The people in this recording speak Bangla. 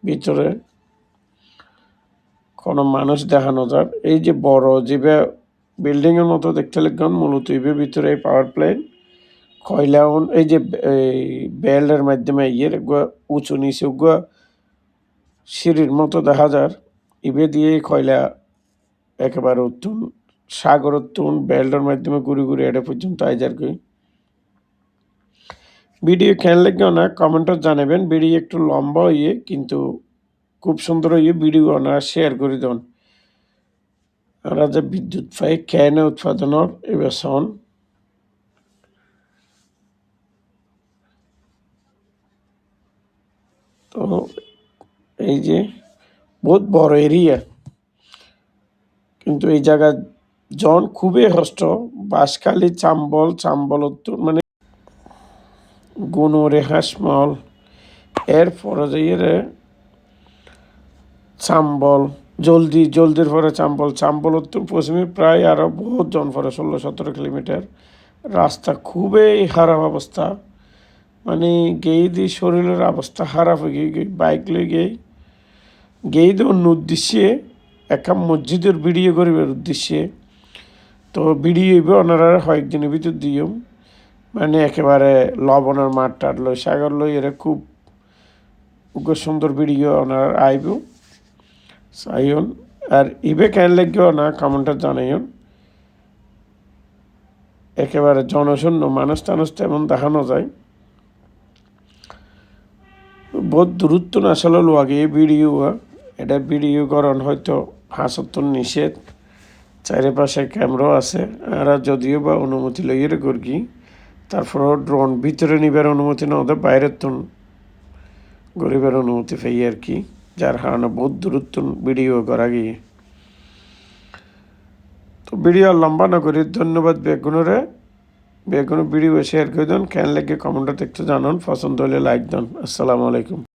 ভিতরে কোনো মানুষ দেখানো যার এই যে বড় যেভাবে বিল্ডিংয়ের মতো দেখতে লাগবেন মূলত এর ভিতরে এই পাওয়ার প্ল্যান্ট কয়লা এই যে এই বেল্টের মাধ্যমে উঁচু নিচু সিঁড়ির মতো দেখা যার ইবে দিয়ে কয়লা একেবারে উত্তুন সাগর উত্তুন বেল্টের মাধ্যমে ঘুরে ঘুরে এটা পর্যন্ত আইজার কই ভিডিও কেন লাগবে না কমেন্টত জানাবেন ভিডিও একটু লম্বা হইয়ে কিন্তু খুব সুন্দর হইয়ে ভিডিও না শেয়ার করে দেন আমরা যে বিদ্যুৎ পাই কেন উৎপাদনের এবার সন তো এই যে বহুত বড় এরিয়া কিন্তু এই জায়গা জন খুবই কষ্ট বাঁশখালী চাম্বল উত্তর মানে গুণরে হাসমল এরপরে যাইয়ে চাম্বল জলদির পরে চাম্বল উত্তর পশ্চিমে প্রায় আরও বহুত জন পরে 16-17 কিলোমিটার রাস্তা খুবই খারাপ অবস্থা মানে গেই দিয়ে শরীরের অবস্থা খারাপ হয়ে গিয়ে বাইক লই গেই দিয়ে অন্য উদ্দেশ্যে একটা মসজিদের ভিডিও করিবার উদ্দেশ্যে তো ভিডিও হইবে ওনারা কয়েকদিনের ভিতর দিও মানে একেবারে লবণের মাঠ টাট লই সাগর লই এরা খুব সুন্দর ভিডিও ওনার আইব চাইন আর ইবে কেন লাগবেও না কমেন্টে জানাইন একেবারে জনশূন্য মানুষ টানুষ তেমন দেখানো যায় বহুত দূরত্ব না আসলে লোয়াগে ভিডিও এটা ভিডিও করান হয়তো হাসত্তর নিষেধ চারিপাশে ক্যামেরাও আছে আর যদিও বা অনুমতি লইয়ের করি তারপরও ড্রোন ভিতরে নিবার অনুমতি না হতে বাইরের তো গরিবের অনুমতি পাই আর কি যার কারণে বহুত দূরত্ব ভিডিও করা গিয়ে তো ভিডিও লম্বা না করি ধন্যবাদ বেগুনের ভিডিও শেয়ার করে দেন কেন লাগে কমেন্টে একটু জানান পছন্দ হলে লাইক দেন আসসালামু আলাইকুম